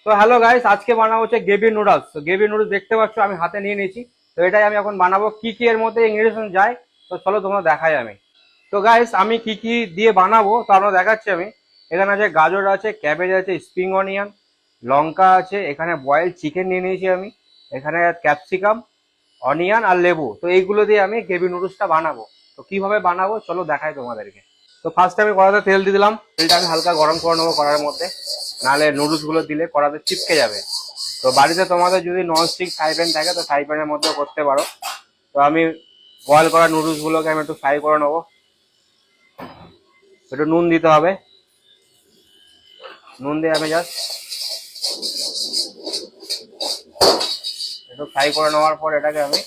তো hello guys, আজকে বানাবো হচ্ছে গ্রেভি নুডলস। তো গ্রেভি নুডলস দেখতে পাচ্ছ আমি হাতে নিয়ে নিয়েছি। তো এটাই আমি এখন বানাবো। কি কি এর মধ্যে ইনগ্রেডিয়েন্টস যায় তো চলো তোমরা দেখাই আমি। তো গাইস আমি কি কি দিয়ে বানাবো তো আমরা দেখাচ্ছি আমি। এখানে আছে গাজর, আছে ক্যাবেজ, আছে স্প্রিং অনিয়ন, লঙ্কা আছে, এখানে বয়েল চিকেন নিয়ে নিয়েছি আমি, এখানে ক্যাপসিকাম, অনিয়ন আর লেবু। তো এইগুলো দিয়ে আমি গ্রেভি নুডলসটা বানাবো। তো কিভাবে বানাবো চলো দেখাই তোমাদেরকে। তো ফার্স্টে আমি কড়াতে তেল দিয়ে দিলাম। তেলটা আমি হালকা গরম করে নেবো কড়ার মধ্যে, নাহলে নুডলস গুলো দিলে কড়াতে চিপকে যাবে। তো বাড়িতে তোমাদের যদি ননস্টিক ফ্রাই প্যান থাকে তো ফ্রাই প্যানের মধ্যে করতে পারো। তো আমি বয়েল করা নুডলস গুলোকে আমি একটু ফ্রাই করে নেবো। একটু নুন দিতে হবে। নুন দিয়ে আমি জাস্ট একটু ফ্রাই করে নেওয়ার পর এটাকে আমি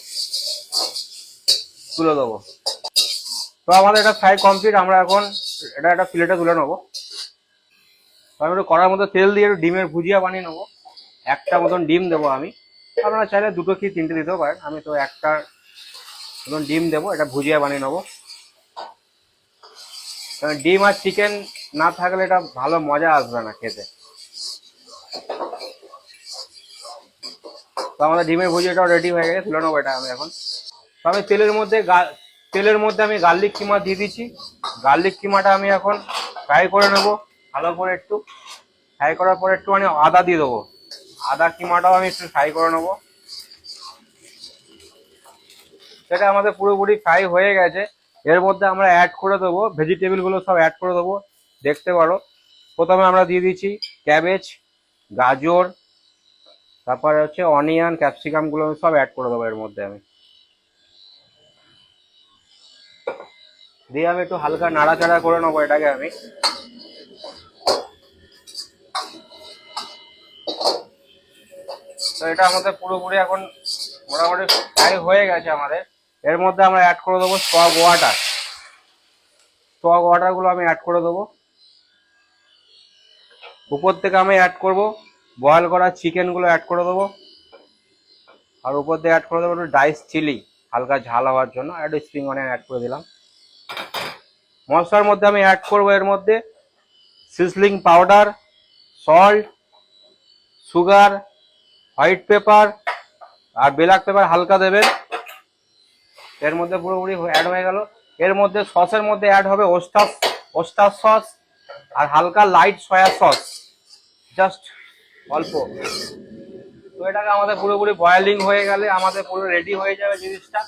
তুলে দেবো। তো আমাদের এটা ফ্রাই কমপ্লিট। আমরা এখন এটা একটা প্লেটে তুলে নেবো। তো আমি একটু কড়ার মধ্যে তেল দিয়ে একটু ডিমের ভুজিয়া বানিয়ে নেবো। একটা মতন ডিম দেবো আমি। আপনারা চাইলে দুটো কি তিনটে দিতেও পারেন। আমি তো একটা মতন ডিম দেবো, এটা ভুজিয়া বানিয়ে নেবো। কারণ ডিম আর চিকেন না থাকলে এটা ভালো মজা আসবে না খেতে। তো আমাদের ডিমের ভুজিয়াটাও রেডি হয়ে গেছে, তুলে নেবো এটা আমি এখন। তো আমি তেলের মধ্যে আমি গার্লিক কিমা দিয়ে দিচ্ছি। গার্লিক কিমাটা আমি এখন ফ্রাই করে নেবো ভালো করে। একটু ফ্রাই করার পর একটুখানি আদা দিয়ে দেবো। আদা কিমাটাও আমি একটু ফ্রাই করে নেবো। সেটা আমাদের পুরোপুরি ফ্রাই হয়ে গেছে। এর মধ্যে আমরা অ্যাড করে দেবো ভেজিটেবল গুলো, সব অ্যাড করে দেবো। দেখতে পারো প্রথমে আমরা দিয়ে দিচ্ছি ক্যাবেজ, গাজর, তারপরে হচ্ছে অনিয়ন, ক্যাপসিকাম গুলো সব অ্যাড করে দেবো এর মধ্যে আমি। দিয়ে আমি একটু হালকা নাড়াচাড়া করে নেবো এটাকে আমি। তো এটা আমাদের পুরোপুরি এখন মোটামুটি ফ্রাই হয়ে গেছে আমাদের। এর মধ্যে আমরা অ্যাড করে দেবো স্টক ওয়াটার। স্টক ওয়াটার গুলো আমি অ্যাড করে দেবো। উপর থেকে আমি অ্যাড করব বয়েল করা চিকেন গুলো অ্যাড করে দেবো। আর উপর দিয়ে অ্যাড করে দেবো একটু ডাইস চিলি, হালকা ঝাল হওয়ার জন্য। একটু স্প্রিং অনিয়ন অ্যাড করে দিলাম। মশলার মধ্যে আমি অ্যাড করবো এর মধ্যে sizzling powder, salt, sugar, white pepper আর ব্ল্যাক পেপার হালকা দেবেন। এর মধ্যে পুরোপুরি অ্যাড হয়ে গেল। এর মধ্যে সসের মধ্যে অ্যাড হবে ওস্টার সস আর হালকা লাইট সয়া সস, জাস্ট অল্প। তো এটাকে আমাদের পুরোপুরি বয়েলিং হয়ে গেলে আমাদের পুরো রেডি হয়ে যাবে জিনিসটা।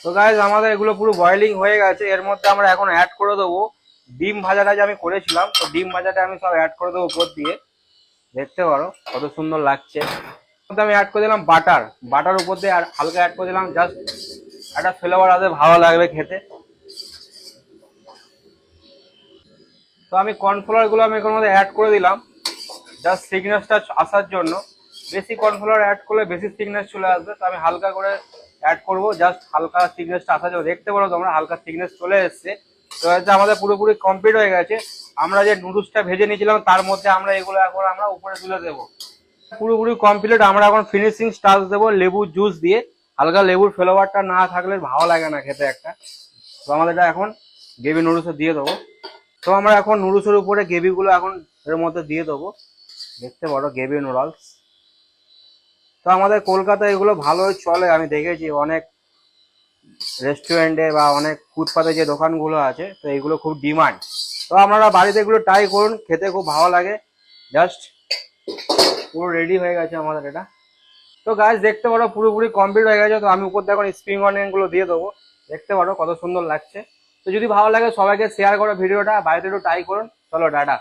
তো গাইজ আমাদের এগুলো পুরো বয়েলিং হয়ে গেছে। এর মধ্যে আমরা এখন অ্যাড করে দেবো ডিম ভাজাটা যে আমি করেছিলাম। তো ডিম ভাজাটা আমি সব অ্যাড করে দেবো উপর দিয়ে। দেখতে পারো কত সুন্দর লাগছে। আমি অ্যাড করে দিলাম বাটার উপর দিয়ে আর হালকা অ্যাড করে দিলাম, জাস্ট একটা ফ্লেভার আসবে, ভালো লাগবে খেতে। তো আমি কর্নফ্লাওয়ার গুলো আমি এর মধ্যে অ্যাড করে দিলাম, জাস্ট থিকনেসটা আসার জন্য। বেশি কর্নফ্লাওয়ার অ্যাড করলে বেশি থিকনেস চলে আসবে। তো আমি হালকা করে অ্যাড করবো, জাস্ট হালকা থিকনেসটা আসার জন্য। দেখতে পারো তোমরা হালকা থিকনেস চলে এসছে। তো এটা আমাদের পুরোপুরি কমপ্লিট হয়ে গেছে। আমরা যে নুডলসটা ভেজে নিয়েছিলাম তার মধ্যে আমরা এগুলো এখন আমরা উপরে তুলে দেবো। পুরোপুরি কমপ্লিট। আমরা এখন ফিনিশিং টাচ দেবো লেবুর জুস দিয়ে। হালকা লেবুর ফ্লেভারটা না থাকলে ভালো লাগে না খেতে একটা। তো আমাদের এটা এখন গ্রেভি নুডলসে দিয়ে দেবো। তো আমরা এখন নুডলসের উপরে গ্রেভি গুলো এখন এর মধ্যে দিয়ে দেবো। দেখতে পারো গ্রেভি নুডলস। তো আমাদের কলকাতায় এগুলো ভালোই চলে, আমি দেখেছি অনেক রেস্টুরেন্টে বা অনেক ফুটপাতে যে দোকানগুলো আছে, তো এগুলো খুব ডিমান্ড। তো আপনারা বাড়িতে এগুলো ট্রাই করুন, খেতে খুব ভালো লাগে। জাস্ট পুরো রেডি হয়ে গেছে আমাদের এটা। তো গাছ দেখতে পারো পুরোপুরি কমপ্লিট হয়ে গেছে। তো আমি উপর দিয়ে এখন স্প্রিং অনিয়ন গুলো দিয়ে দেবো। দেখতে পারো কত সুন্দর লাগছে। তো যদি ভালো লাগে সবাইকে শেয়ার করো ভিডিওটা, বাড়িতে একটু ট্রাই করুন। চলো টাটা।